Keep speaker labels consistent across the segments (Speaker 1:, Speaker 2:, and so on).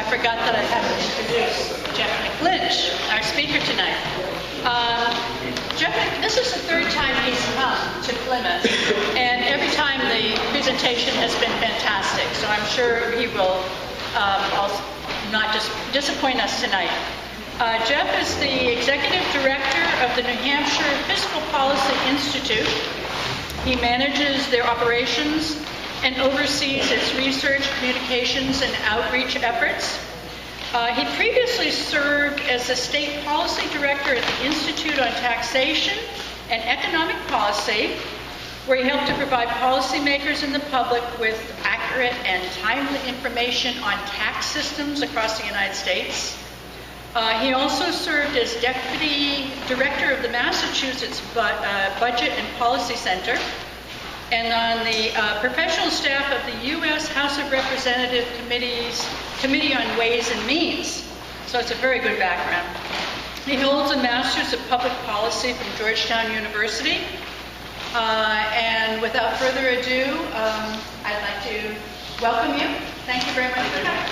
Speaker 1: forgot that I have to introduce Jeff McLynch, our speaker tonight. Jeff, this is the third time he's come to Plymouth, and every time the presentation has been fantastic, so I'm sure he will also not just disappoint us tonight. Jeff is the Executive Director of the New Hampshire Fiscal Policy Institute. He manages their operations and oversees its research, communications, and outreach efforts. He previously served as the State Policy Director at the Institute on Taxation and Economic Policy, where he helped to provide policymakers and the public with accurate and timely information on tax systems across the United States. He also served as Deputy Director of the Massachusetts Budget and Policy Center, and on the professional staff of the U.S. House of Representatives Committee on Ways and Means. So it's a very good background. He holds a Master's of Public Policy from Georgetown University. And without further ado, I'd like to welcome you. Thank you very much for coming.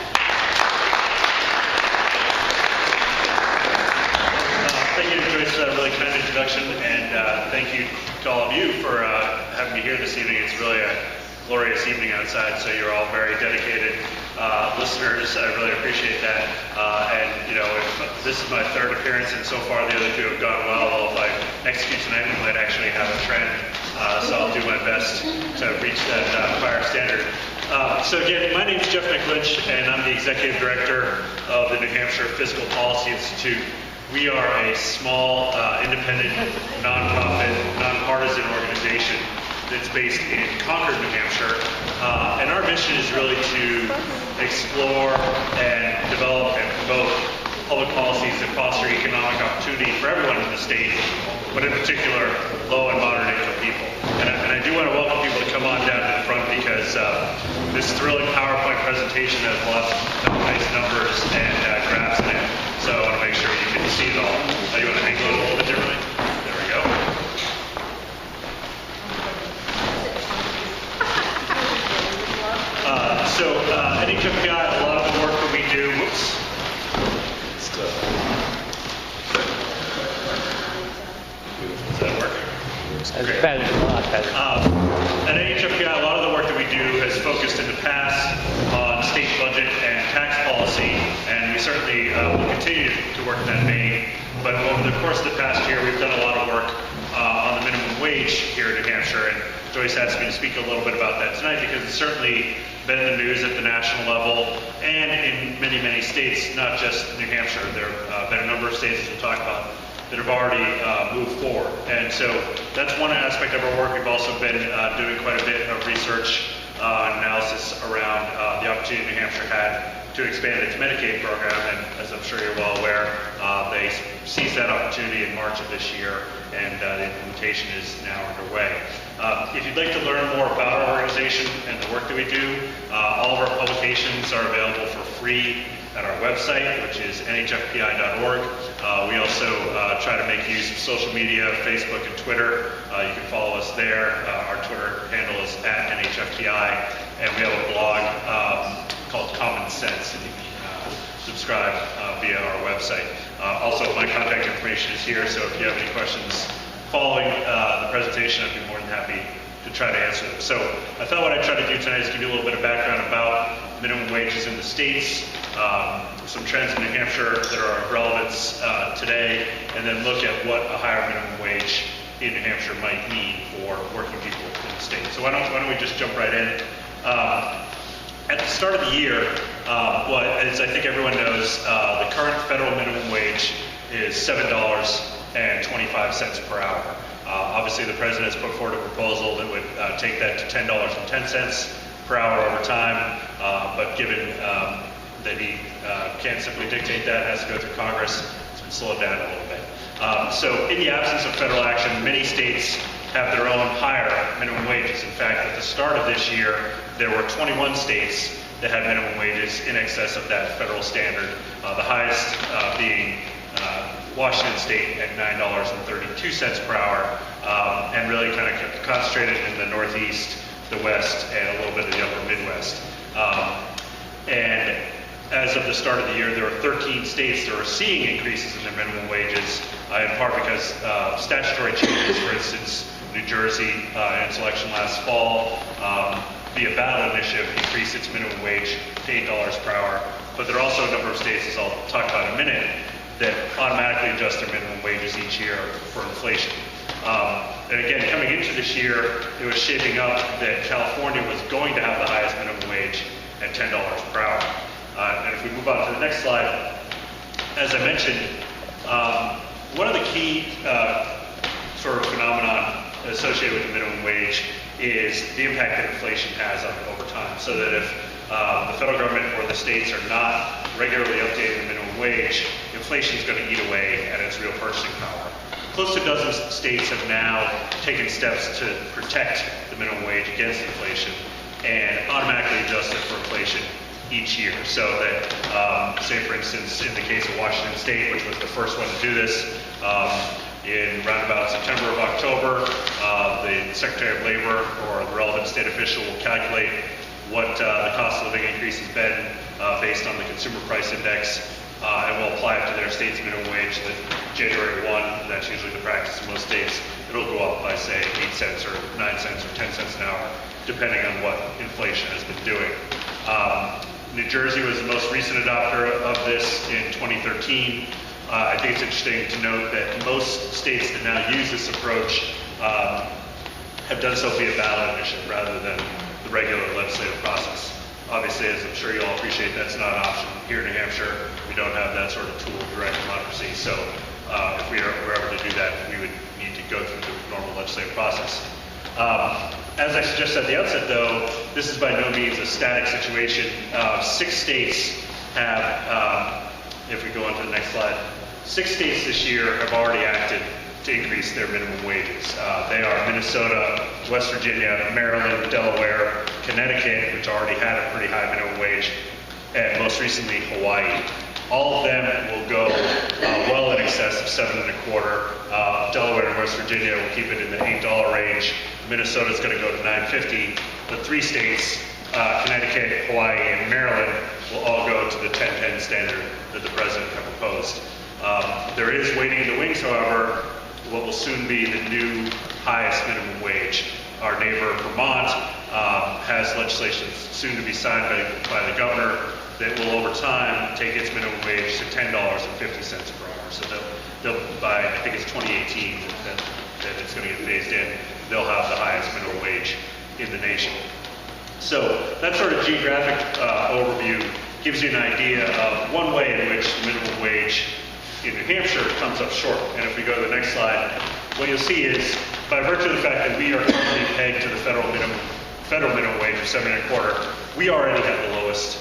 Speaker 2: Thank you, Joyce, for that really kind introduction, and thank you to all of you for having me here this evening. It's really a glorious evening outside, so you're all very dedicated listeners. I really appreciate that. And you know, if this is my third appearance, and so far the other two have gone well, if I execute tonight, we might actually have a trend. So I'll do my best to reach that prior standard. So again, my name is Jeff McLynch, and I'm the Executive Director of the New Hampshire Fiscal Policy Institute. We are a small, independent, nonprofit, nonpartisan organization that's based in Concord, New Hampshire. And our mission is really to explore and develop and promote public policies that foster economic opportunity for everyone in the state, but in particular, low and moderate income people. And I do want to welcome people to come on down to the front, because this thrilling PowerPoint presentation has lots of nice numbers and graphs in it. So I want to make sure you can see it all. You want to angle it a little bit differently? There we go. NHFPI, a lot of the work that we do, whoops. Is that working?
Speaker 3: That's better, a lot better.
Speaker 2: At NHFPI, a lot of the work that we do has focused in the past on state budget and tax policy, and we certainly will continue to work in that vein. But over the course of the past year, we've done a lot of work on the minimum wage here in New Hampshire, and Joyce asked me to speak a little bit about that tonight, because it's certainly been in the news at the national level and in many, many states, not just New Hampshire. There have been a number of states, as we'll talk about, that have already moved forward. And so that's one aspect of our work. We've also been doing quite a bit of research and analysis around the opportunity New Hampshire had to expand its Medicaid program. And as I'm sure you're well aware, they seized that opportunity in March of this year, and the implementation is now underway. If you'd like to learn more about our organization and the work that we do, all of our publications are available for free at our website, which is nhfpi.org. We also try to make use of social media, Facebook and Twitter. You can follow us there. Our Twitter handle is @NHFPI, and we have a blog called Common Sense, and you can subscribe via our website. Also, my contact information is here, so if you have any questions following the presentation, I'd be more than happy to try to answer them. So I thought what I'd try to do tonight is give you a little bit of background about minimum wages in the states, some trends in New Hampshire that are of relevance today, and then look at what a higher minimum wage in New Hampshire might mean for working people in the state. So why don't we just jump right in. At the start of the year, as I think everyone knows, the current federal minimum wage is $7.25 per hour. Obviously, the president has put forward a proposal that would take that to $10.10 per hour over time, but given that he can't simply dictate that, it has to go through Congress, it's been slowed down a little bit. So in the absence of federal action, many states have their own higher minimum wages. In fact, at the start of this year, there were 21 states that had minimum wages in excess of that federal standard, the highest being Washington State at $9.32 per hour, and really kind of concentrated in the Northeast, the West, and a little bit of the upper Midwest. And as of the start of the year, there were 13 states that were seeing increases in their minimum wages, in part because statutory changes, for instance, New Jersey, in its election last fall, via ballot initiative, increased its minimum wage to $8 per hour. But there are also a number of states, as I'll talk about in a minute, that automatically adjust their minimum wages each year for inflation. And again, coming into this year, it was shaping up that California was going to have the highest minimum wage at $10 per hour. And if we move on to the next slide, as I mentioned, one of the key sort of phenomenon associated with the minimum wage is the impact that inflation has on it over time. So that if the federal government or the states are not regularly updating the minimum wage, inflation is going to eat away at its real purchasing power. Close to a dozen states have now taken steps to protect the minimum wage against inflation and automatically adjust it for inflation each year. So that, say for instance, in the case of Washington State, which was the first one to do this, in roundabout September or October, the Secretary of Labor or the relevant state official will calculate what the cost of living increase has been based on the consumer price index, and will apply it to their state's minimum wage. That January 1, that's usually the practice in most states, it'll go up by say 8 cents or 9 cents or 10 cents an hour, depending on what inflation has been doing. New Jersey was the most recent adopter of this in 2013. I think it's interesting to note that most states that now use this approach have done so via ballot initiative rather than the regular legislative process. Obviously, as I'm sure you all appreciate, that's not an option here in New Hampshire. We don't have that sort of tool, direct democracy. So if we were ever to do that, we would need to go through the normal legislative process. As I suggested at the outset, though, this is by no means a static situation. 6 states have, if we go on to the next slide, 6 states this year have already acted to increase their minimum wages. They are Minnesota, West Virginia, Maryland, Delaware, Connecticut, which already had a pretty high minimum wage, and most recently Hawaii. All of them will go well in excess of $7.25. Delaware and West Virginia will keep it in the $8 range. Minnesota is going to go to $9.50. The 3 states, Connecticut, Hawaii, and Maryland, will all go to the 10-10 standard that the president has proposed. There is waiting in the wings, however, what will soon be the new highest minimum wage. Our neighbor Vermont has legislation soon to be signed by the governor that will over time take its minimum wage to $10.50 per hour. So they'll by, I think it's 2018 that it's going to get phased in, they'll have the highest minimum wage in the nation. So that sort of geographic overview gives you an idea of one way in which the minimum wage in New Hampshire comes up short. And if we go to the next slide, what you'll see is, by virtue of the fact that we are currently pegged to the federal minimum wage of $7.25, we already have the lowest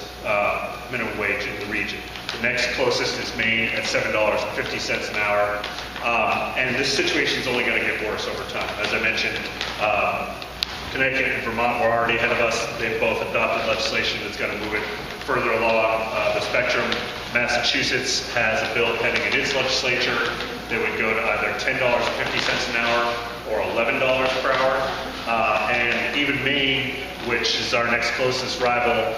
Speaker 2: minimum wage in the region. The next closest is Maine at $7.50 an hour. And this situation is only going to get worse over time. As I mentioned, Connecticut and Vermont were already ahead of us. They've both adopted legislation that's going to move it further along the spectrum. Massachusetts has a bill pending in its legislature that would go to either $10.50 an hour or $11 per hour. And even Maine, which is our next closest rival,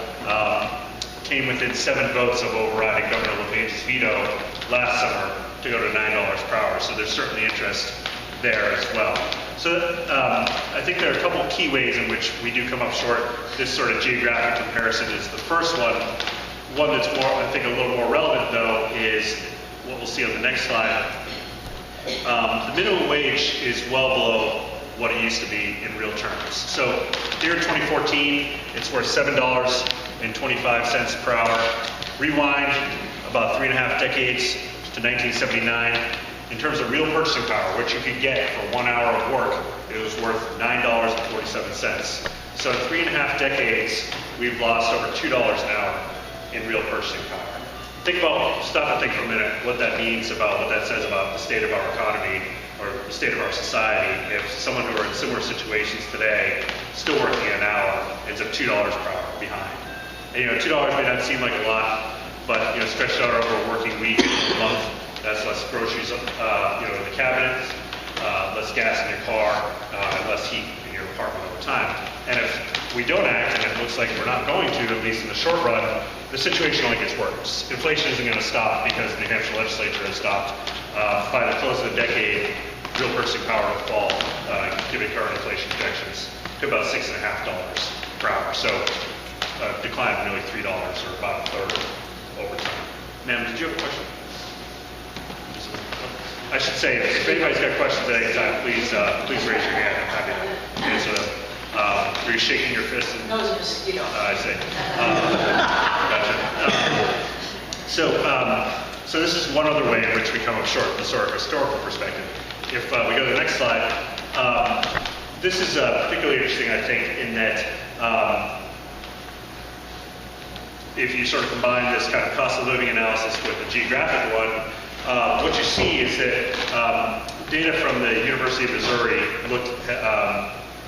Speaker 2: came within 7 votes of overriding Governor LePage's veto last summer to go to $9 per hour. So there's certainly interest there as well. So I think there are a couple of key ways in which we do come up short. This sort of geographic comparison is the first one. One that's more, I think, a little more relevant, though, is what we'll see on the next slide. The minimum wage is well below what it used to be in real terms. So here in 2014, it's worth $7.25 per hour. Rewind about 3.5 decades to 1979. In terms of real purchasing power, what you could get for 1 hour of work, it was worth $9.47. So in 3.5 decades, we've lost over $2 an hour in real purchasing power. Stop and think for a minute what that means about what that says about the state of our economy or the state of our society. If someone who are in similar situations today, still working an hour, ends up $2 per hour behind. And $2 may not seem like a lot, but stretched out over a working week, a month, that's less groceries, in the cabinet, less gas in your car, and less heat in your apartment over time. And if we don't act, and it looks like we're not going to, at least in the short run, the situation only gets worse. Inflation isn't going to stop because the New Hampshire legislature has stopped. By the close of the decade, real purchasing power will fall, given current inflation projections, to about $6.50 per hour. So a decline of nearly $3 or about a third over time. Ma'am, did you have a question? I should say, if anybody's got questions at any time, please raise your hand. I'm happy to answer them. Are you shaking your fist?
Speaker 1: No, it's a mosquito.
Speaker 2: I see. Gotcha. So this is one other way in which we come up short from the historical perspective. If we go to the next slide, this is particularly interesting, I think, in that if you sort of combine this kind of cost of living analysis with the geographic one, what you see is that data from the University of Missouri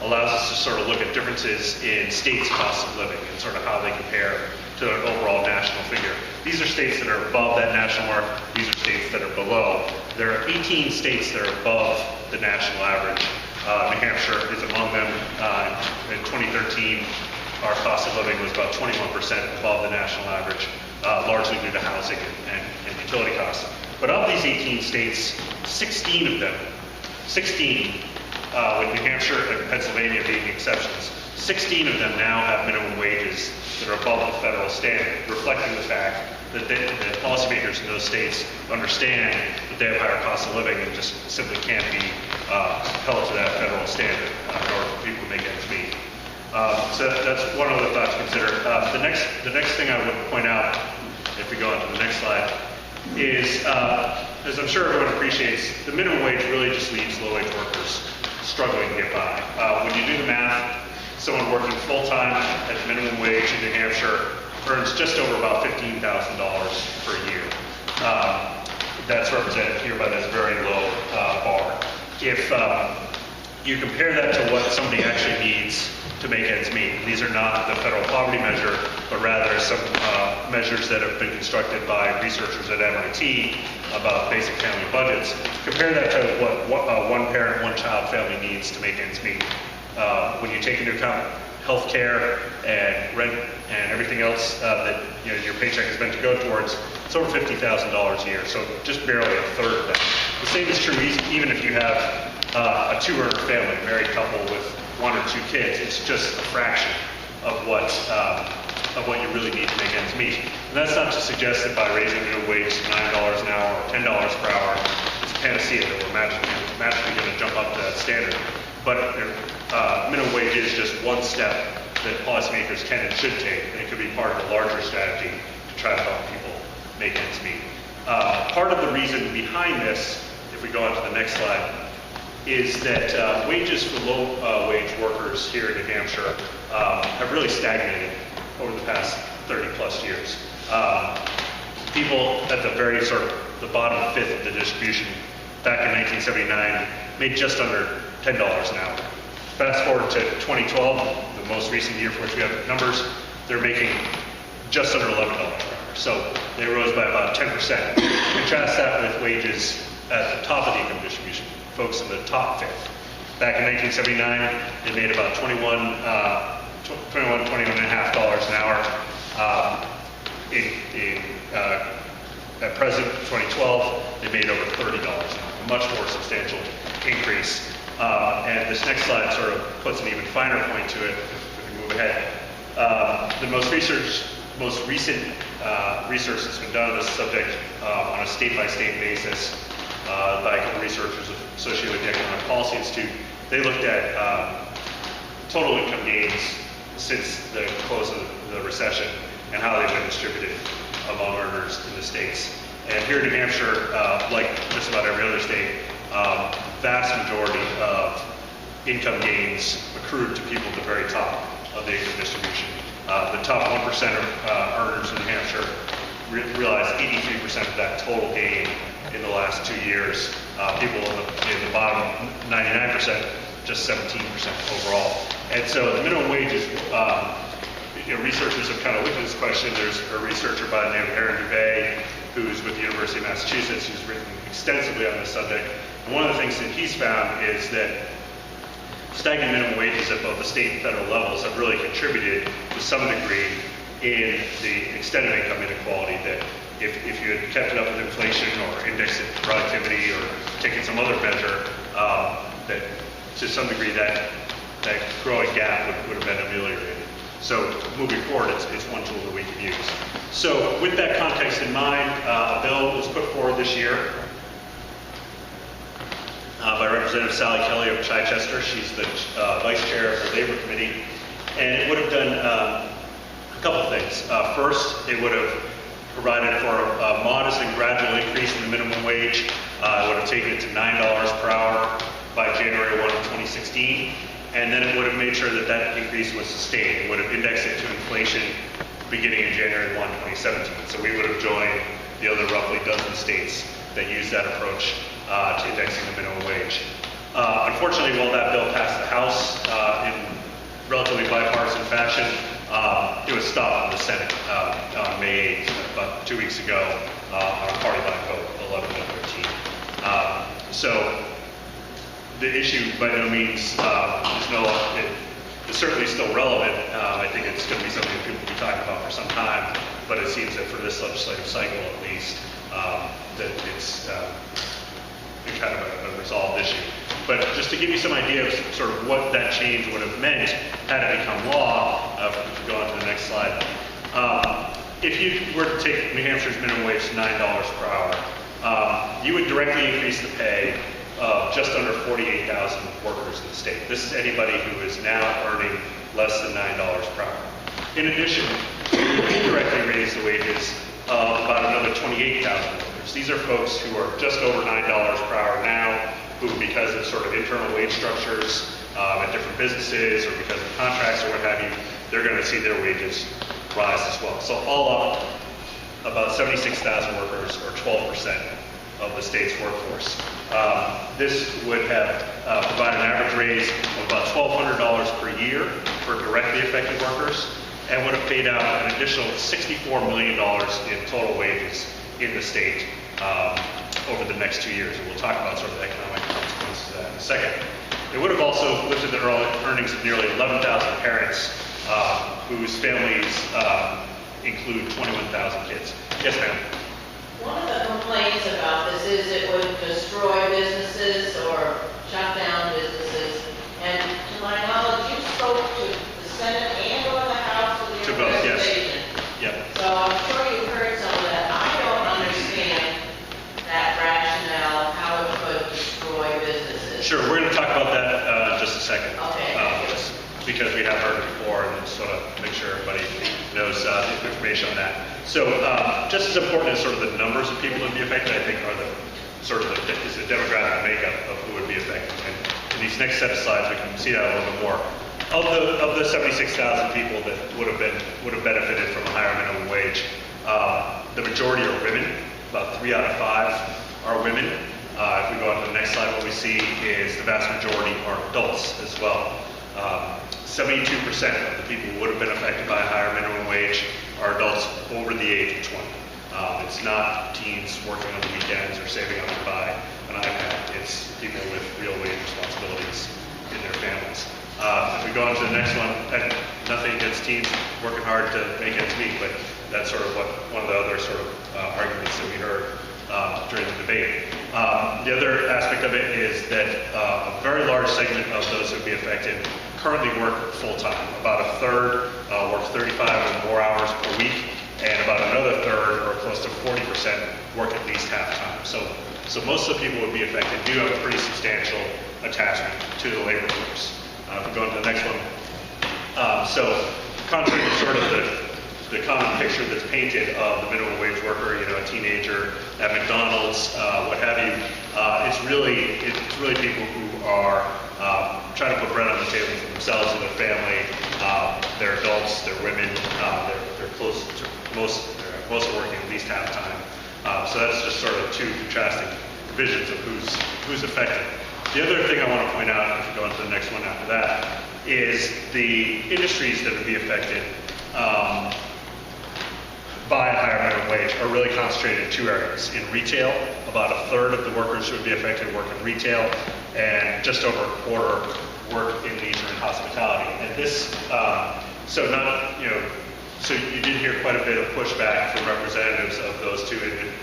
Speaker 2: allows us to sort of look at differences in states' cost of living and sort of how they compare to an overall national figure. These are states that are above that national mark. These are states that are below. There are 18 states that are above the national average. New Hampshire is among them. In 2013, our cost of living was about 21% above the national average, largely due to housing and utility costs. But of these 18 states, 16 of them, with New Hampshire and Pennsylvania being exceptions, 16 of them now have minimum wages that are above the federal standard, reflecting the fact that policymakers in those states understand that they have higher cost of living and just simply can't be held to that federal standard in order for people to make ends meet. So that's one other thought to consider. The next thing I would point out, if we go on to the next slide, is, as I'm sure everyone appreciates, the minimum wage really just leaves low-wage workers struggling to get by. When you do the math, someone working full-time at minimum wage in New Hampshire earns just over about $15,000 per year. That's represented here by this very low bar. If you compare that to what somebody actually needs to make ends meet, and these are not the federal poverty measure, but rather some measures that have been constructed by researchers at MIT about basic family budgets. Compare that to what one parent, one child family needs to make ends meet. When you take into account health care and rent and everything else that your paycheck is meant to go towards, it's over $50,000 a year, so just barely a third of that. The same is true even if you have a two-earner family, a married couple with 1 or 2 kids. It's just a fraction of what you really need to make ends meet. And that's not to suggest that by raising minimum wage to $9 an hour or $10 per hour, it's a panacea that we're magically going to jump up to that standard. But minimum wage is just one step that policymakers can and should take, and it could be part of a larger strategy to try to help people make ends meet. Part of the reason behind this, if we go on to the next slide, is that wages for low-wage workers here in New Hampshire have really stagnated over the past 30 plus years. People at the very sort of the bottom fifth of the distribution back in 1979 made just under $10 an hour. Fast forward to 2012, the most recent year for which we have numbers, they're making just under $11 an hour. So they rose by about 10%. Contrast that with wages at the top of the income distribution, folks in the top fifth. Back in 1979, they made about $21.5 an hour. At present, 2012, they made over $30 an hour, a much more substantial increase. And this next slide sort of puts an even finer point to it if we move ahead. The most recent research that's been done on this subject on a state-by-state basis by a couple of researchers associated with the Economic Policy Institute, they looked at total income gains since the close of the recession and how they've been distributed among earners in the states. And here in New Hampshire, like just about every other state, vast majority of income gains accrued to people at the very top of the income distribution. The top 1% of earners in New Hampshire realized 83% of that total gain in the last 2 years. People in the bottom 99%, just 17% overall. And so the minimum wage is, researchers have kind of looked at this question. There's a researcher by the name of Aaron Dubay, who's with the University of Massachusetts, who's written extensively on this subject. And one of the things that he's found is that stagnant minimum wages at both the state and federal levels have really contributed to some degree in the extent of income inequality that if you had kept it up with inflation or indexed it to productivity or taken some other measure, that to some degree that growing gap would have been ameliorated. So moving forward, it's one tool that we can use. So with that context in mind, a bill was put forward this year by Representative Sally Kelly of Chichester. She's the vice chair of the Labor Committee. And it would have done a couple things. First, it would have provided for a modest and gradual increase in the minimum wage. It would have taken it to $9 per hour by January 1 of 2016. And then it would have made sure that that increase was sustained. It would have indexed it to inflation beginning in January 1, 2017. So we would have joined the other roughly dozen states that use that approach to indexing the minimum wage. Unfortunately, while that bill passed the House in relatively bipartisan fashion, it was stopped in the Senate on May 8th, about 2 weeks ago, on a party line vote, 11 to 13. So the issue by no means it's certainly still relevant. I think it's going to be something that people will be talking about for some time, but it seems that for this legislative cycle at least, that it's kind of a resolved issue. But just to give you some idea of sort of what that change would have meant had it become law, if we go on to the next slide. If you were to take New Hampshire's minimum wage to $9 per hour, you would directly increase the pay of just under 48,000 workers in the state. This is anybody who is now earning less than $9 per hour. In addition, you would indirectly raise the wages of about another 28,000 workers. These are folks who are just over $9 per hour now, who, because of sort of internal wage structures at different businesses or because of contracts or what have you, they're going to see their wages rise as well. So all up, about 76,000 workers, or 12% of the state's workforce. This would have provided an average raise of about $1,200 per year for directly affected workers, and would have paid out an additional $64 million in total wages in the state over the next 2 years. And we'll talk about sort of the economic consequences of that in a second. It would have also lifted the earnings of nearly 11,000 parents whose families include 21,000 kids. Yes, ma'am.
Speaker 4: One of the complaints about this is it would destroy businesses or shut down businesses. And to my knowledge, you spoke to the Senate and or the House of the
Speaker 2: To both, yes.
Speaker 4: organization.
Speaker 2: Yep.
Speaker 4: So I'm sure you've heard some of that. I don't understand that rationale, how it could destroy businesses.
Speaker 2: Sure, we're going to talk about that in just a second.
Speaker 4: Okay.
Speaker 2: Just because we have heard it before, and sort of make sure everybody knows the information on that. So just as important as sort of the numbers of people who would be affected, I think are the sort of is the demographic makeup of who would be affected. And in these next set of slides, we can see that a little bit more. Of the 76,000 people that would have benefited from a higher minimum wage, the majority are women. About 3 out of 5 are women. If we go on to the next slide, what we see is the vast majority are adults as well. 72% of the people who would have been affected by a higher minimum wage are adults over the age of 20. It's not teens working on the weekends or saving up to buy an iPad. It's people with real wage responsibilities in their families. If we go on to the next one, and nothing against teens working hard to make ends meet, but that's sort of one of the other sort of arguments that we heard during the debate. The other aspect of it is that a very large segment of those who would be affected currently work full-time. About a third work 35 or more hours per week, and about another third, or close to 40%, work at least half-time. So most of the people who would be affected do have a pretty substantial attachment to the labor force. If we go on to the next one. So contrary to sort of the common picture that's painted of the minimum wage worker, a teenager at McDonald's, what have you, it's really people who are trying to put bread on the table for themselves and their family. They're adults, they're women, they're close to most are working at least half time. So that's just sort of two contrasting visions of who's affected. The other thing I want to point out, if we go on to the next one after that, is the industries that would be affected by a higher minimum wage are really concentrated in 2 areas. In retail, about a third of the workers who would be affected work in retail, and just over a quarter work in leisure and hospitality. And this, so you did hear quite a bit of pushback from representatives of those two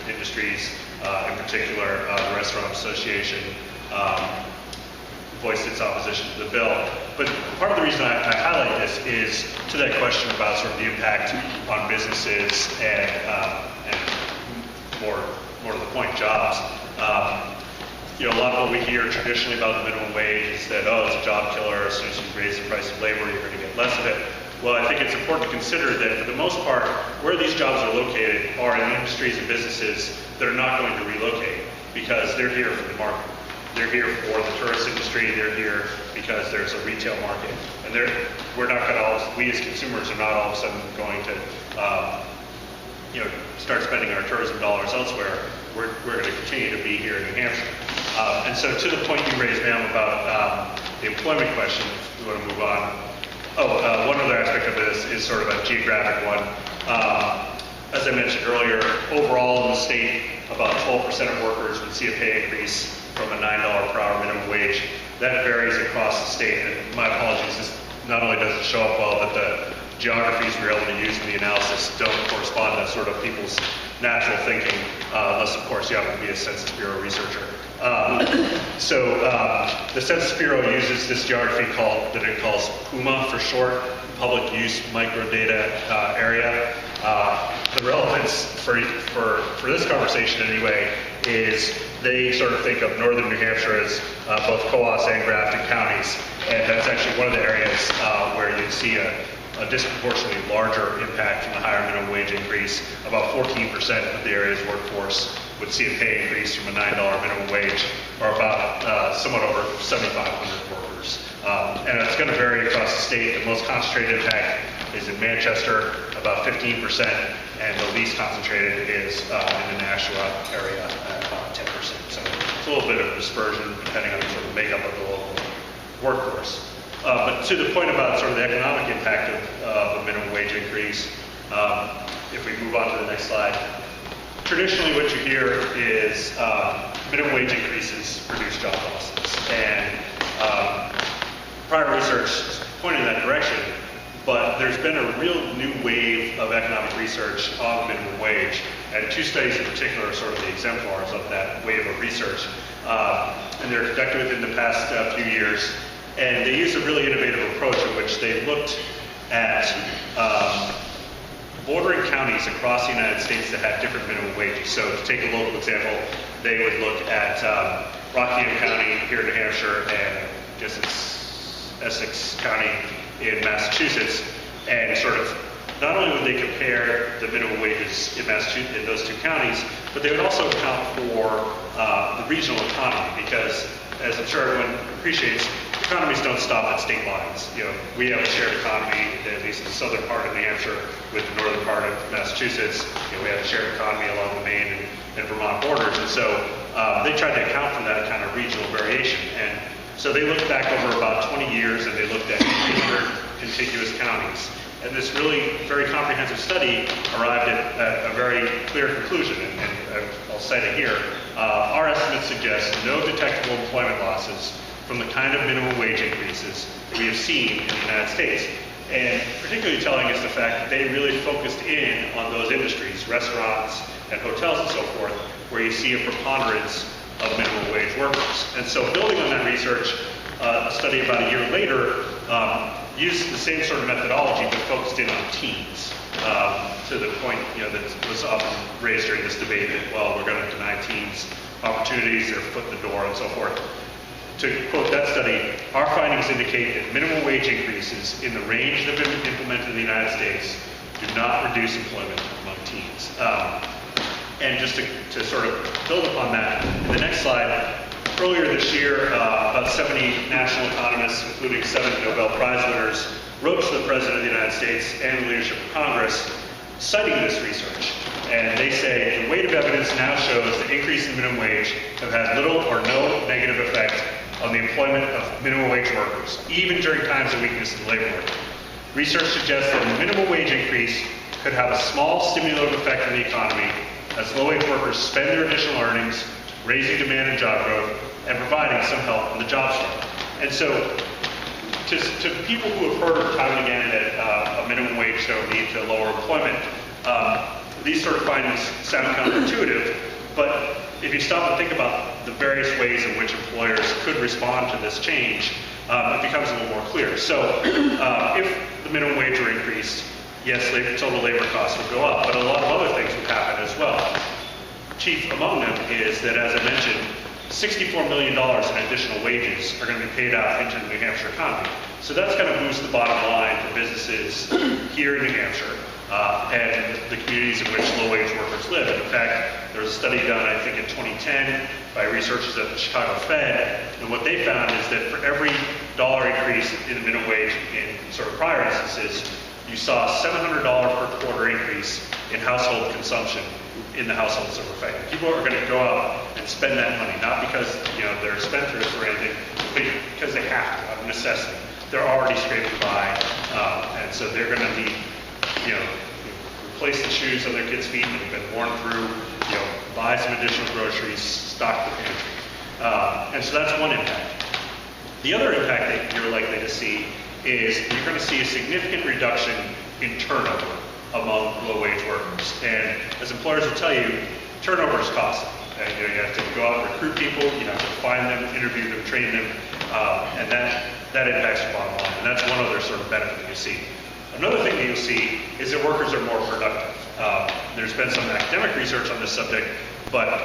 Speaker 2: industries, in particular the Restaurant Association voiced its opposition to the bill. But part of the reason I highlight this is to that question about sort of the impact on businesses and more to the point, jobs. A lot of what we hear traditionally about the minimum wage is that, it's a job killer. As soon as you raise the price of labor, you're going to get less of it. Well, I think it's important to consider that for the most part, where these jobs are located are in industries and businesses that are not going to relocate because they're here for the market. They're here for the tourist industry. They're here because there's a retail market, and we're not going to. We as consumers are not all of a sudden going to, start spending our tourism dollars elsewhere. We're going to continue to be here in New Hampshire. And so, to the point you raised, ma'am, about the employment question, if we want to move on. One other aspect of this is sort of a geographic one. As I mentioned earlier, overall in the state, about 12% of workers would see a pay increase from a $9 per hour minimum wage. That varies across the state, and my apologies, this not only does it show up well, but the geographies we're able to use in the analysis don't correspond to sort of people's natural thinking, unless, of course, you happen to be a Census Bureau researcher. The Census Bureau uses this geography that it calls PUMA for short, Public Use Microdata Area. The relevance for this conversation anyway is they sort of think of northern New Hampshire as both Coos and Grafton counties, and that's actually one of the areas where you see a disproportionately larger impact from the higher minimum wage increase. About 14% of the area's workforce would see a pay increase from a $9 minimum wage, or about somewhat over 7,500 workers. And it's going to vary across the state. The most concentrated impact is in Manchester, about 15%, and the least concentrated is in the Nashua area at about 10%. So it's a little bit of dispersion depending on sort of the makeup of the local workforce. But to the point about sort of the economic impact of a minimum wage increase, if we move on to the next slide, traditionally what you hear is minimum wage increases produce job losses. And prior research pointed in that direction, but there's been a real new wave of economic research on the minimum wage, and two studies in particular are sort of the exemplars of that wave of research. And they're conducted within the past few years. And they used a really innovative approach in which they looked at bordering counties across the United States that had different minimum wages. So to take a local example, they would look at Rockingham County here in New Hampshire, and I guess it's Essex County in Massachusetts, and sort of not only would they compare the minimum wages in Massachusetts in those two counties, but they would also account for the regional economy, because as I'm sure everyone appreciates, economies don't stop at state lines. We have a shared economy, at least in the southern part of New Hampshire, with the northern part of Massachusetts. We have a shared economy along the Maine and Vermont borders, and so they tried to account for that kind of regional variation. And so they looked back over about 20 years, and they looked at 800 contiguous counties. And this really very comprehensive study arrived at a very clear conclusion, and I'll cite it here. Our estimates suggest no detectable employment losses from the kind of minimum wage increases that we have seen in the United States. And particularly telling is the fact that they really focused in on those industries, restaurants and hotels and so forth, where you see a preponderance of minimum wage workers. And so building on that research, a study about a year later used the same sort of methodology but focused in on teens. To the point that was often raised during this debate that, well, we're going to deny teens opportunities, their foot in the door, and so forth. To quote that study, our findings indicate that minimum wage increases in the range that have been implemented in the United States do not reduce employment among teens. And just to sort of build upon that, in the next slide, earlier this year, about 70 national economists, including 7 Nobel Prize winners, wrote to the President of the United States and the leadership of Congress, citing this research. And they say, the weight of evidence now shows the increase in minimum wage have had little or no negative effect on the employment of minimum wage workers, even during times of weakness in the labor market. Research suggests that a minimum wage increase could have a small stimulative effect on the economy as low-wage workers spend their additional earnings, raising demand and job growth, and providing some help in the job struggle. And so to people who have heard time and again that a minimum wage don't lead to lower employment, these sort of findings sound counterintuitive, but if you stop and think about the various ways in which employers could respond to this change, it becomes a little more clear. So if the minimum wage were increased, yes, total labor costs would go up, but a lot of other things would happen as well. Chief among them is that, as I mentioned, $64 million in additional wages are going to be paid out into the New Hampshire economy. So that's going to boost the bottom line for businesses here in New Hampshire and the communities in which low-wage workers live. And in fact, there was a study done, I think, in 2010 by researchers at the Chicago Fed, and what they found is that for every dollar increase in the minimum wage in sort of prior instances, you saw a $700 per quarter increase in household consumption in the households that were affected. People are going to go out and spend that money, not because they're spendthrifts or anything, but because they have to, out of necessity. They're already scraping by, and so they're going to need, replace the shoes on their kids' feet that have been worn through, buy some additional groceries, stock the pantry. And so that's one impact. The other impact that you're likely to see is you're going to see a significant reduction in turnover among low-wage workers. And as employers will tell you, turnover is costly. You have to go out and recruit people, you have to find them, interview them, train them, and that impacts your bottom line. And that's one other sort of benefit that you see. Another thing that you'll see is that workers are more productive. There's been some academic research on this subject, but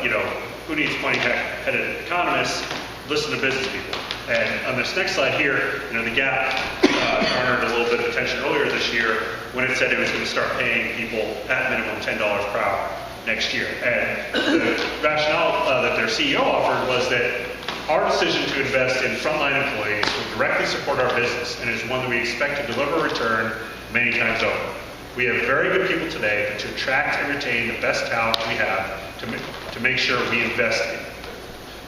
Speaker 2: who needs pointy-headed economists? Listen to business people. And on this next slide here, the Gap garnered a little bit of attention earlier this year when it said it was going to start paying people at minimum $10 per hour next year. And the rationale that their CEO offered was that our decision to invest in frontline employees will directly support our business and is one that we expect to deliver a return many times over. We have very good people today, but to attract and retain the best talent we have to make sure we invest in.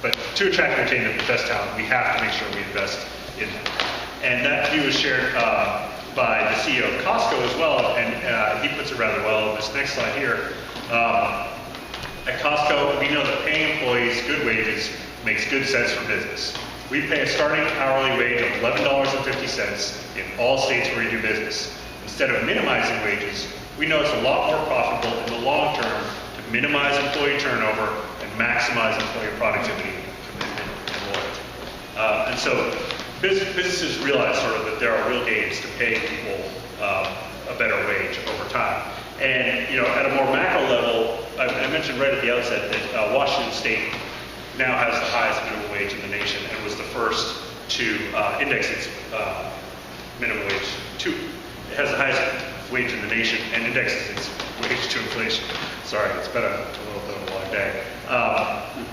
Speaker 2: But to attract and retain the best talent, we have to make sure we invest in them. And that view is shared by the CEO of Costco as well, and he puts it rather well in this next slide here. At Costco, we know that paying employees good wages makes good sense for business. We pay a starting hourly wage of $11.50 in all states where we do business. Instead of minimizing wages, we know it's a lot more profitable in the long term to minimize employee turnover and maximize employee productivity, commitment, and loyalty. And so businesses realize sort of that there are real gains to pay people a better wage over time. And at a more macro level, I mentioned right at the outset that Washington State now has the highest minimum wage in the nation and was the first to index its minimum wage to. It has the highest wage in the nation and indexes its wage to inflation. Sorry, it's been a little bit of a long day.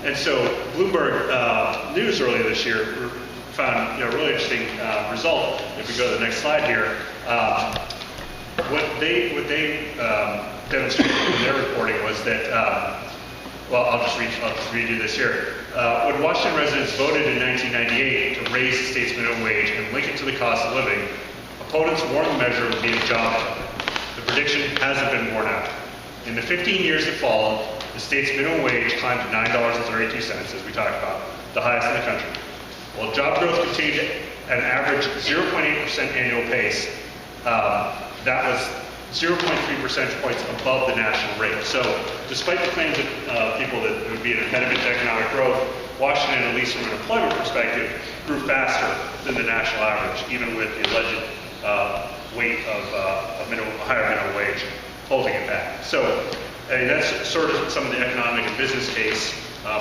Speaker 2: And so Bloomberg News earlier this year found a really interesting result. If we go to the next slide here, what they demonstrated in their reporting was that, I'll just read you this here. When Washington residents voted in 1998 to raise the state's minimum wage and link it to the cost of living, opponents warned the measure would be a job killer. The prediction hasn't been borne out. In the 15 years that followed, the state's minimum wage climbed to $9.32, as we talked about, the highest in the country. While job growth continued at an average 0.8% annual pace, that was 0.3 percentage points above the national rate. So despite the claims of people that it would be an impediment to economic growth, Washington, at least from an employment perspective, grew faster than the national average, even with the alleged weight of a higher minimum wage holding it back. So that's sort of some of the economic and business case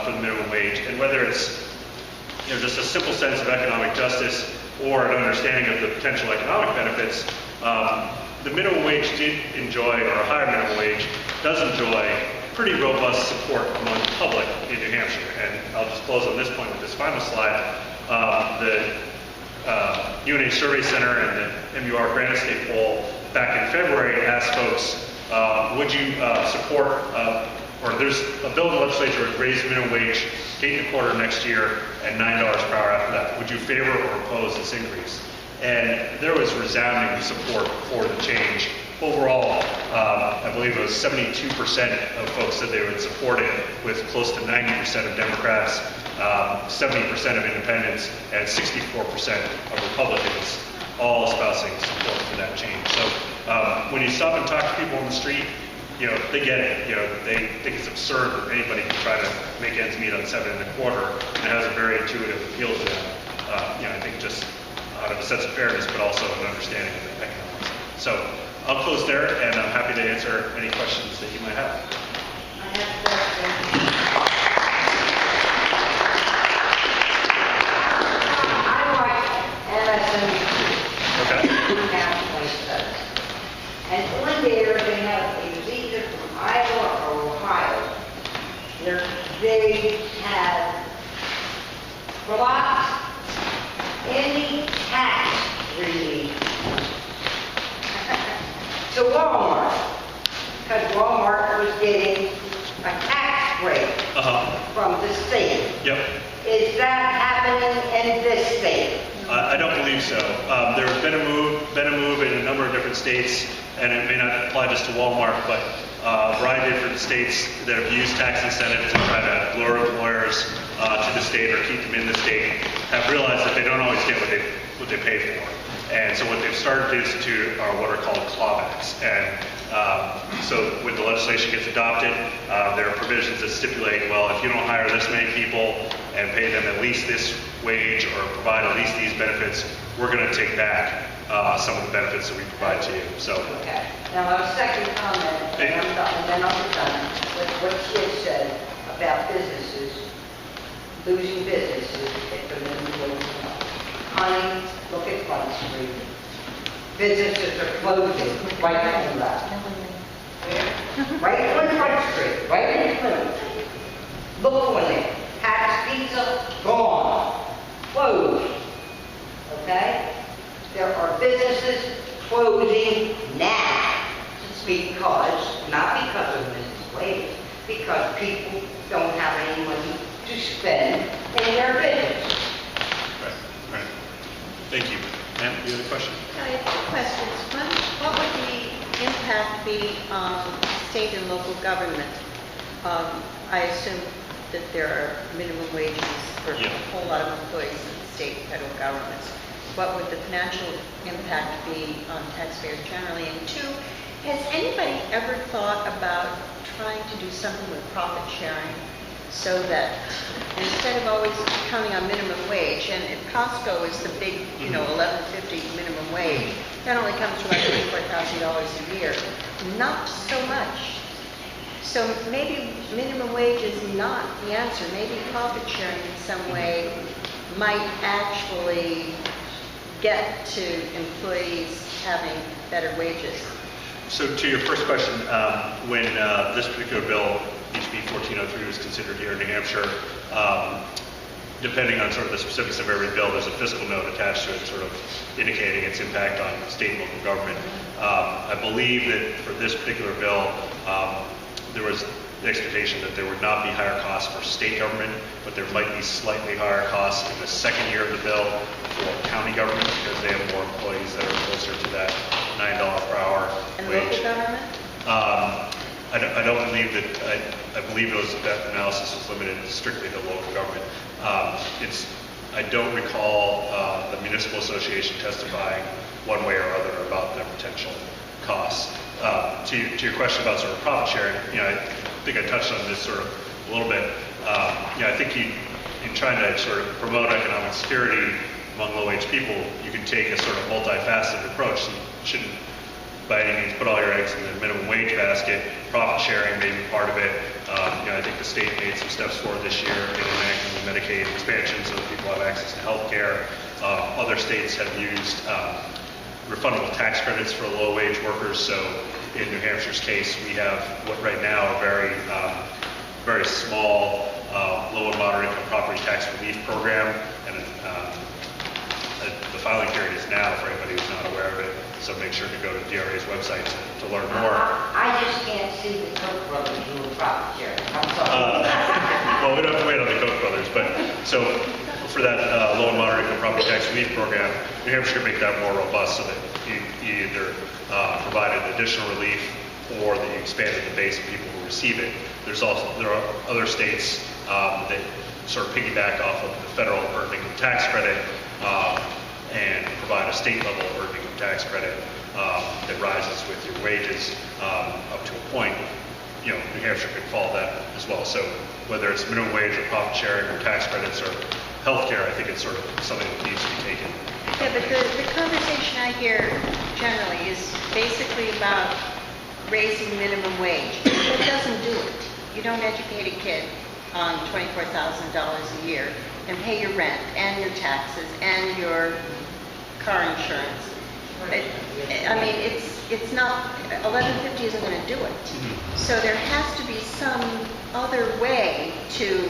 Speaker 2: for the minimum wage. And whether it's just a simple sense of economic justice or an understanding of the potential economic benefits, the minimum wage did enjoy, or a higher minimum wage does enjoy, pretty robust support among the public in New Hampshire. And I'll just close on this point with this final slide. The UNH Survey Center and the MUR Granite State poll back in February asked folks, would you support, or there's a bill in the legislature that would raise the minimum wage 8.25% next year and $9 per hour after that. Would you favor or oppose this increase? And there was resounding support for the change. Overall, I believe it was 72% of folks said they would support it, with close to 90% of Democrats 70% of independents and 64% of Republicans all espousing support for that change. So when you stop and talk to people on the street, they get it. They think it's absurd that anybody can try to make ends meet on 7 1/4, and it has a very intuitive appeal to them. I think just out of a sense of fairness, but also an understanding of the economics. So I'll close there, and I'm happy to answer any questions that you might have.
Speaker 4: I have a question.
Speaker 2: Okay.
Speaker 5: And on there, they have a either from Iowa or Ohio. They have blocked any tax relief to Walmart, because Walmart was getting a tax break from the state.
Speaker 2: Yep.
Speaker 5: Is that happening in this state?
Speaker 2: I don't believe so. There's been a move in a number of different states, and it may not apply just to Walmart, but a variety of different states that have used tax incentives to try to lure employers to the state or keep them in the state have realized that they don't always get what they pay for. And so what they've started to institute are what are called clawbacks. And so when the legislation gets adopted, there are provisions that stipulate, well, if you don't hire this many people and pay them at least this wage or provide at least these benefits, we're going to take back some of the benefits that we provide to you. So.
Speaker 5: Okay. Now, my second comment, and I'm done, and then I'll be done, with what she had said about businesses, losing businesses if the minimum wage is up. Honey, look at Front Street. Businesses are closing right and left. Right on Front Street, right in Plymouth. Look on it. Pat's Pizza, gone. Closed. Okay? There are businesses closing now. Because, not because of Mrs. Wade, because people don't have any money to spend in their business.
Speaker 2: Right. Thank you. Ma'am, you have a question?
Speaker 6: I have two questions. One, what would the impact be on state and local government? I assume that there are minimum wages for a whole lot of employees in the state and federal governments. What would the financial impact be on taxpayers generally? And two, has anybody ever thought about trying to do something with profit sharing so that instead of always counting on minimum wage, and if Costco is the big, $11.50 minimum wage, that only comes to about $34,000 a year. Not so much. So maybe minimum wage is not the answer. Maybe profit sharing in some way might actually get to employees having better wages.
Speaker 2: So to your first question, when this particular bill, HB 1403, was considered here in New Hampshire, depending on sort of the specifics of every bill, there's a fiscal note attached to it sort of indicating its impact on state and local government. I believe that for this particular bill, there was the expectation that there would not be higher costs for state government, but there might be slightly higher costs in the second year of the bill for county government because they have more employees that are closer to that $9 per hour
Speaker 6: and
Speaker 2: wage.
Speaker 6: Local government?
Speaker 2: I don't believe that. I believe that analysis was limited strictly to local government. I don't recall the municipal association testifying one way or other about their potential costs. To your question about sort of profit sharing, I think I touched on this sort of a little bit. I think in trying to sort of promote economic security among low-wage people, you can take a sort of multifaceted approach. You shouldn't by any means put all your eggs in the minimum wage basket. Profit sharing may be part of it. I think the state made some steps forward this year in enacting the Medicaid expansion so that people have access to health care. Other states have used refundable tax credits for low-wage workers. So in New Hampshire's case, we have what right now a very small low and moderate income property tax relief program, and the filing period is now for anybody who's not aware of it. So make sure to go to DRA's website to learn more.
Speaker 5: I just can't see the Koch brothers doing profit sharing. I'm sorry.
Speaker 2: Well, we don't have to wait on the Koch brothers, but so for that low and moderate income property tax relief program, New Hampshire could make that more robust so that you either provided additional relief or that you expanded the base of people who receive it. There are other states that sort of piggyback off of the federal earned income tax credit and provide a state level earned income tax credit that rises with your wages up to a point. New Hampshire could follow that as well. So whether it's minimum wage or profit sharing or tax credits or healthcare, I think it's sort of something that needs to be taken.
Speaker 6: Yeah, but the conversation I hear generally is basically about raising minimum wage. It doesn't do it. You don't educate a kid on $24,000 a year and pay your rent and your taxes and your car insurance. I mean, it's not, 1150 isn't going to do it. So there has to be some other way to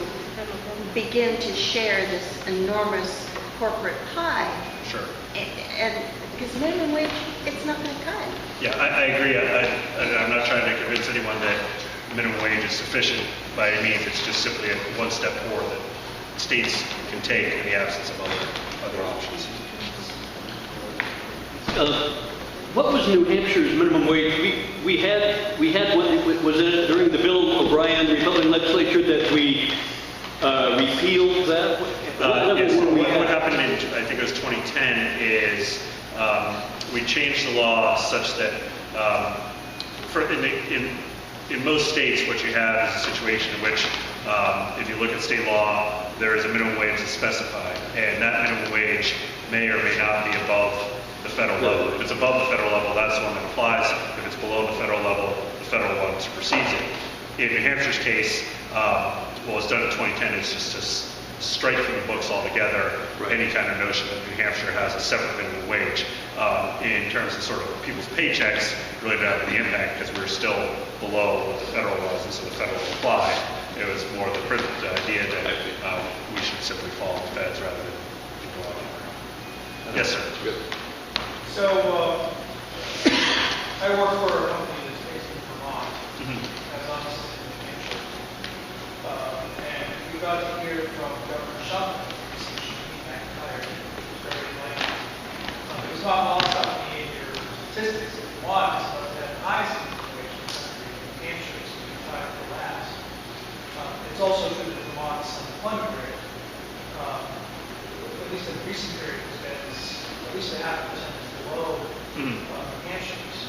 Speaker 6: begin to share this enormous corporate pie.
Speaker 2: Sure.
Speaker 6: And because minimum wage, it's not going to cut it.
Speaker 2: Yeah, I agree. I'm not trying to convince anyone that minimum wage is sufficient by any means. It's just simply a one step forward that states can take in the absence of other options.
Speaker 7: What was New Hampshire's minimum wage? We had what was it during the Bill O'Brien Republican legislature that we repealed that?
Speaker 2: Yes, what happened in, I think it was 2010, is we changed the law such that in most states what you have is a situation in which if you look at state law, there is a minimum wage that's specified, and that minimum wage may or may not be above the federal level. If it's above the federal level, that's the one that applies. If it's below the federal level, the federal one supersedes it. In New Hampshire's case, what was done in 2010 is just to strike from the books altogether any kind of notion that New Hampshire has a separate minimum wage. In terms of sort of people's paychecks, really didn't have any impact because we're still below what the federal was, and so the federal applied. It was more the idea that we should simply follow the feds rather than go out on. Yes, sir.
Speaker 8: So, I work for a company that's based in Vermont, as offices in New Hampshire. And we got to hear from Governor Shumlin, since she came back hired, it was very enlightening. It was not lost on me in your statistics that Vermont is supposed to have the highest minimum wage in the country, New Hampshire is to be tied for last. It's also true that Vermont's unemployment rate, at least in the recent period, has been at least 0.5% below New Hampshire's.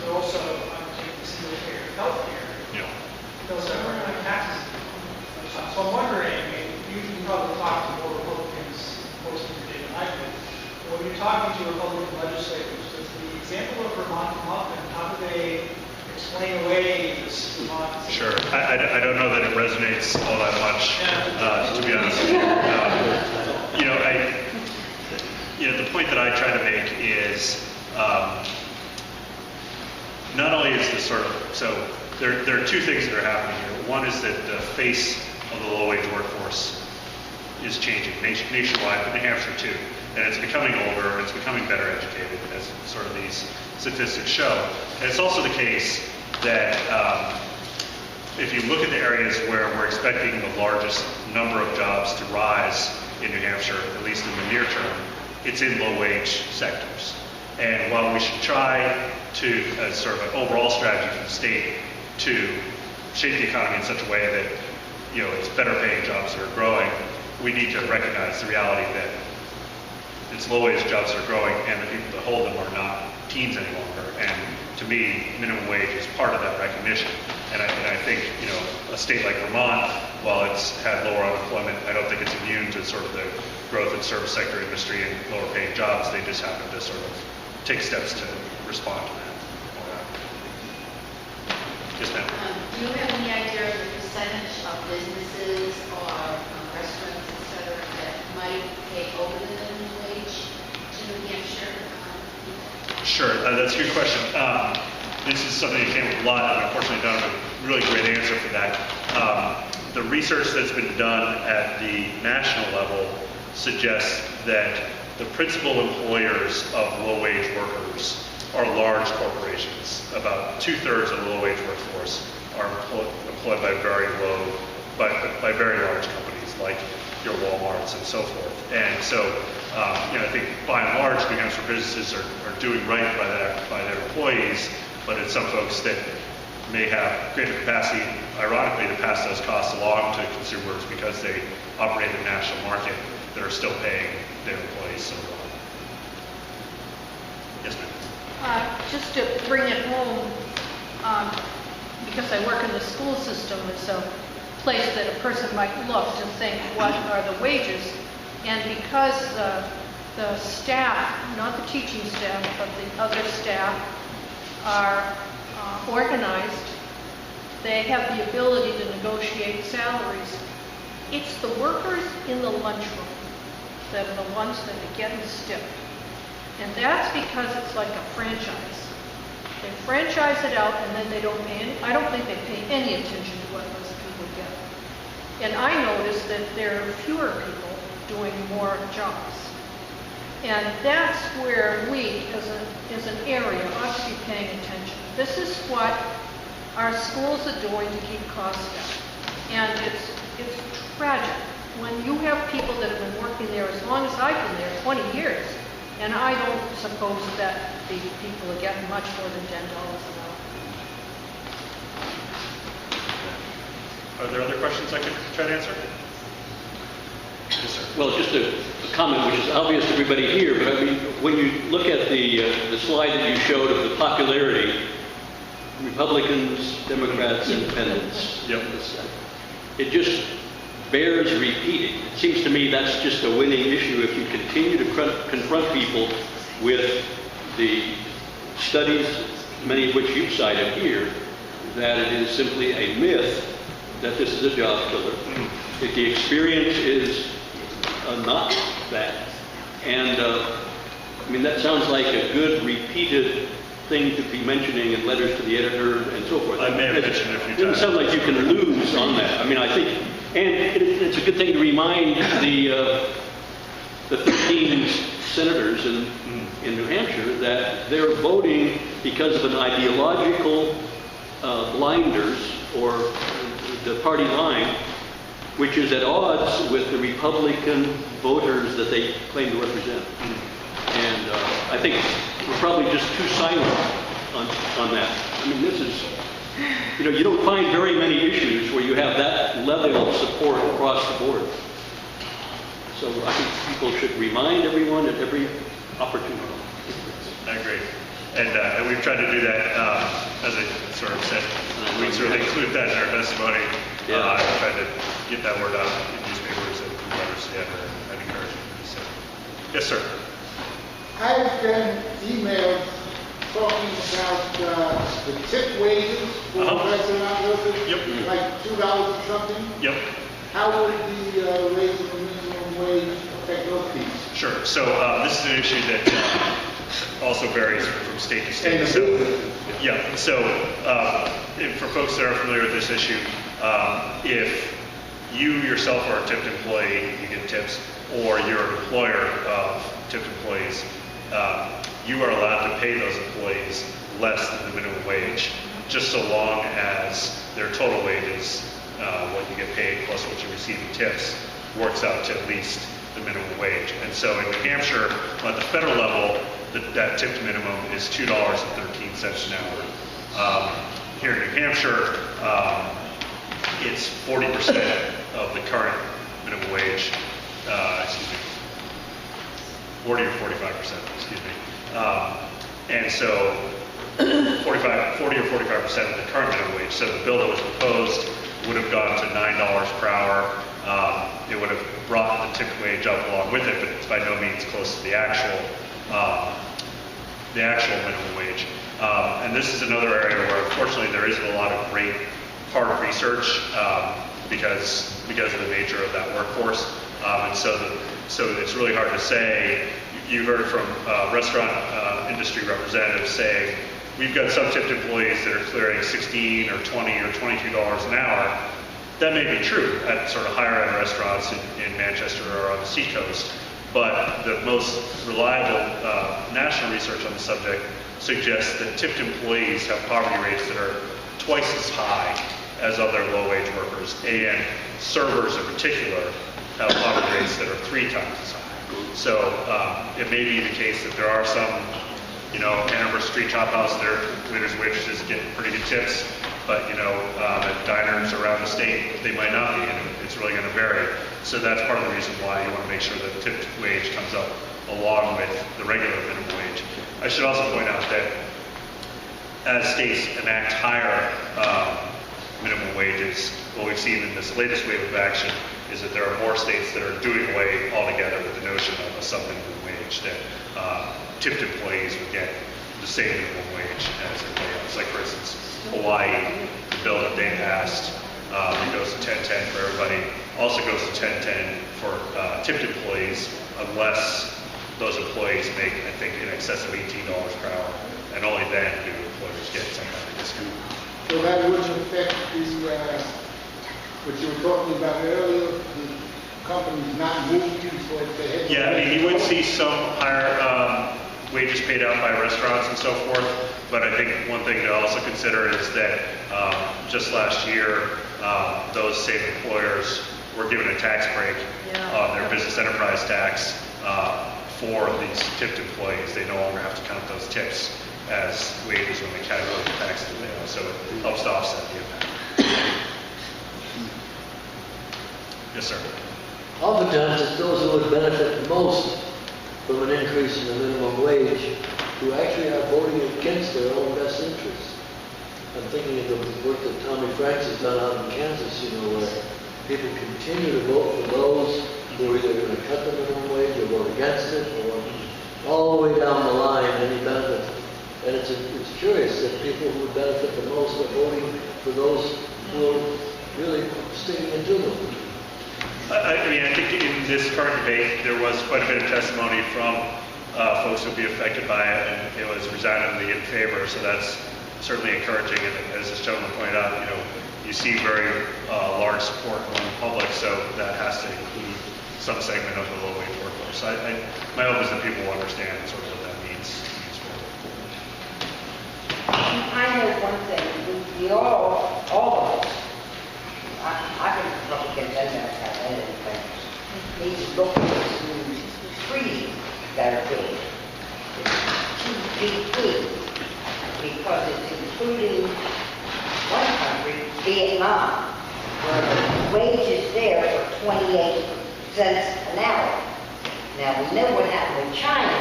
Speaker 8: But also, I'm taking the single payer health care.
Speaker 2: Yeah.
Speaker 8: Those are very high taxes. So I'm wondering, I mean, you can probably talk to more Republicans, most of the day than I could. When you're talking to Republican legislators, does the example of Vermont come up, and how do they explain away this Vermont?
Speaker 2: Sure. I don't know that it resonates all that much, to be honest with you. The point that I try to make is not only is this sort of, so there are two things that are happening here. One is that the face of the low-wage workforce is changing nationwide, but New Hampshire too. And it's becoming older, and it's becoming better educated, as sort of these statistics show. And it's also the case that if you look at the areas where we're expecting the largest number of jobs to rise in New Hampshire, at least in the near term, it's in low-wage sectors. And while we should try to, as sort of an overall strategy for the state, to shape the economy in such a way that it's better-paying jobs that are growing, we need to recognize the reality that it's low-wage jobs that are growing, and the people that hold them are not teens any longer. And to me, minimum wage is part of that recognition. And I think a state like Vermont, while it's had lower unemployment, I don't think it's immune to sort of the growth in service sector industry and lower paying jobs. They just happen to sort of take steps to respond to that. Yes, ma'am.
Speaker 9: Do you have any idea of the percentage of businesses or restaurants, et cetera, that might pay over the minimum wage to New Hampshire?
Speaker 2: Sure, that's a good question. This is something that came up a lot, and unfortunately I don't have a really great answer for that. The research that's been done at the national level suggests that the principal employers of low-wage workers are large corporations. About 2/3 of the low-wage workforce are employed by very very large companies like your Walmarts and so forth. And so, I think by and large, New Hampshire businesses are doing right by their employees, but it's some folks that may have greater capacity, ironically, to pass those costs along to consumers because they operate in a national market that are still paying their employees so well. Yes, ma'am.
Speaker 10: Just to bring it home, because I work in the school system, it's a place that a person might look to think, what are the wages? And because the staff, not the teaching staff, but the other staff are organized, they have the ability to negotiate salaries. It's the workers in the lunchroom that are the ones that are getting stiff. And that's because it's like a franchise. They franchise it out and then they don't pay any, I don't think they pay any attention to what those people get. And I noticed that there are fewer people doing more jobs. And that's where we, as an area, ought to be paying attention. This is what our schools are doing to keep costs down. And it's tragic when you have people that have been working there as long as I've been there, 20 years, and I don't suppose that the people are getting much more than $10 an hour.
Speaker 2: Are there other questions I could try to answer? Yes, sir.
Speaker 7: Well, just a comment, which is obvious to everybody here, but I mean, when you look at the slide that you showed of the popularity, Republicans, Democrats, Independents,
Speaker 2: Yep.
Speaker 7: it just bears repeating. It seems to me that's just a winning issue if you continue to confront people with the studies, many of which you've cited here, that it is simply a myth that this is a job killer. If the experience is not that. And I mean, that sounds like a good repeated thing to be mentioning in letters to the editor and so forth.
Speaker 2: I may have mentioned it a few
Speaker 7: It doesn't
Speaker 2: times.
Speaker 7: sound like you can lose on that. I mean, I think, and it's a good thing to remind the 13 senators in New Hampshire that they're voting because of an ideological blinders or the party line, which is at odds with the Republican voters that they claim to represent. And I think we're probably just too silent on that. I mean, this is, you don't find very many issues where you have that level of support across the board. So I think people should remind everyone at every opportunity.
Speaker 2: I agree. And we've tried to do that, as I sort of said, we sort of include that in our testimony.
Speaker 7: Yeah.
Speaker 2: Tried to get that word out in newspapers and letters to the editor and encouragement. So, yes, sir.
Speaker 11: I've been emailed talking about the tip wages for restaurant workers,
Speaker 2: Yep.
Speaker 11: like $2 or something.
Speaker 2: Yep.
Speaker 11: How would the raising the minimum wage affect those people?
Speaker 2: Sure. So this is an issue that also varies from state to state.
Speaker 11: And
Speaker 2: So,
Speaker 11: the
Speaker 2: yeah. So for folks that are familiar with this issue, if you yourself are a tipped employee, you get tips, or you're an employer of tipped employees, you are allowed to pay those employees less than the minimum wage, just so long as their total wages, what you get paid plus what you receive in tips, works out to at least the minimum wage. And so in New Hampshire, at the federal level, that tipped minimum is $2.13 an hour. Here in New Hampshire, it's 40% of the current minimum wage, 40 or 45%, excuse me. And so 40 or 45% of the current minimum wage. So the bill that was proposed would have gone to $9 per hour. It would have brought the tipped wage up along with it, but it's by no means close to the actual minimum wage. And this is another area where, unfortunately, there isn't a lot of great hard research because of the nature of that workforce. And so it's really hard to say. You heard from restaurant industry representatives saying, we've got some tipped employees that are clearing $16 or $20 or $22 an hour. That may be true at sort of higher end restaurants in Manchester or on the seacoast, but the most reliable national research on the subject suggests that tipped employees have poverty rates that are twice as high as other low-wage workers, and servers in particular have poverty rates that are 3 times as high. So it may be the case that there are some, Hanover Street Chop House, their waiters and waitresses get pretty good tips, but at diners around the state, they might not be, and it's really going to vary. So that's part of the reason why you want to make sure that the tipped wage comes up along with the regular minimum wage. I should also point out that as states enact higher minimum wages, what we've seen in this latest wave of action is that there are more states that are doing away altogether with the notion of a sub-minimum wage, that tipped employees would get the same minimum wage as everybody else. Like, for instance, Hawaii, the bill that they passed, it goes to 10-10 for everybody, also goes to 10-10 for tipped employees unless those employees make, I think, in excess of $18 per hour, and only then do employers get some kind of discount.
Speaker 11: So that wouldn't affect what you were talking about earlier, the companies not moving towards the head.
Speaker 2: Yeah, I mean, you would see some higher wages paid out by restaurants and so forth, but I think one thing to also consider is that just last year, those same employers were given a tax break on their business enterprise tax for these tipped employees. They no longer have to count those tips as wages when they calculate the taxes they owe, so it helps to offset the impact. Yes, sir.
Speaker 12: Oftentimes, it's those who would benefit the most from an increase in the minimum wage who actually are voting against their own best interests. I'm thinking of the work that Tommy Franks has done out in Kansas, where people continue to vote for those who are either going to cut the minimum wage or vote against it, or all the way down the line, any benefit. And it's curious that people who would benefit the most are voting for those who are really sticking into them.
Speaker 2: I mean, I think in this current debate, there was quite a bit of testimony from folks who would be affected by it, and it was resoundingly in favor, so that's certainly encouraging. And as this gentleman pointed out, you see very large support among the public, so that has to include some segment of the low-wage workforce. So my hope is that people will understand sort of what that means.
Speaker 5: I know one thing, we all of us, I've been Republican, doesn't have anything. Need to look into treaties that are big. It's TPP, because it's including one country, Vietnam, where the wages there are 28 cents an hour. Now, we know what happened with China.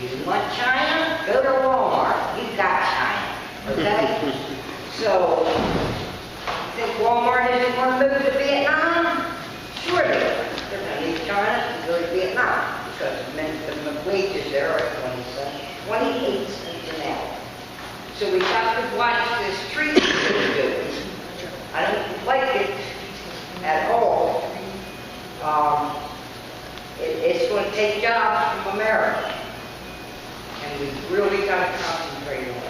Speaker 5: You want China? Go to Walmart. You've got China. Okay? So, you think Walmart isn't going to move to Vietnam? Sure they are. They're going to leave China and go to Vietnam because the wages there are 28 cents an hour. So we've got to watch this treaty that we're doing. I don't like it at all. It's going to take jobs from America. And we've really got to concentrate on it.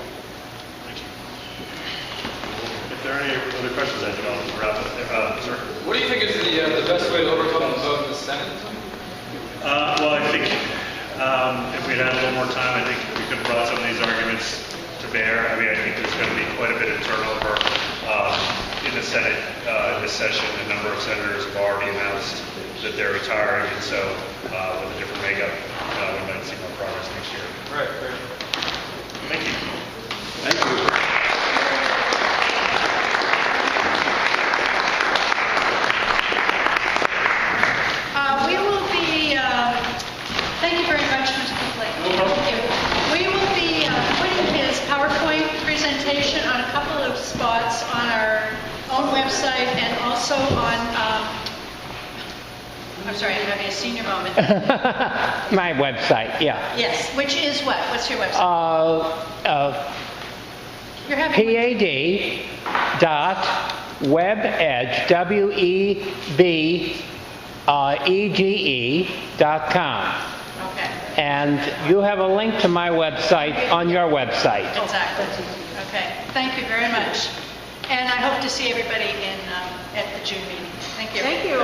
Speaker 2: If there are any other questions, I think I'll wrap up there. Sir?
Speaker 13: What do you think is the best way to overcome the vote in the Senate?
Speaker 2: Well, I think if we'd had a little more time, I think we could have brought some of these arguments to bear. I mean, I think there's going to be quite a bit of turnover in the Senate this session. A number of senators have already announced that they're retiring, and so with a different makeup, we might see more progress next year.
Speaker 13: Right, great.
Speaker 2: Thank you.
Speaker 7: Thank you.
Speaker 1: We will be, thank you very much, Mr. McLynch. Thank you. We will be putting his PowerPoint presentation on a couple of spots on our own website and also on, I'm sorry, I'm having a senior moment.
Speaker 3: My website, yeah.
Speaker 1: Yes, which is what? What's your website? You're having
Speaker 3: webedge.webege.com.
Speaker 1: Okay.
Speaker 3: And you have a link to my website on your website.
Speaker 1: Exactly. Okay. Thank you very much. And I hope to see everybody at the June meeting. Thank you.
Speaker 6: Thank you.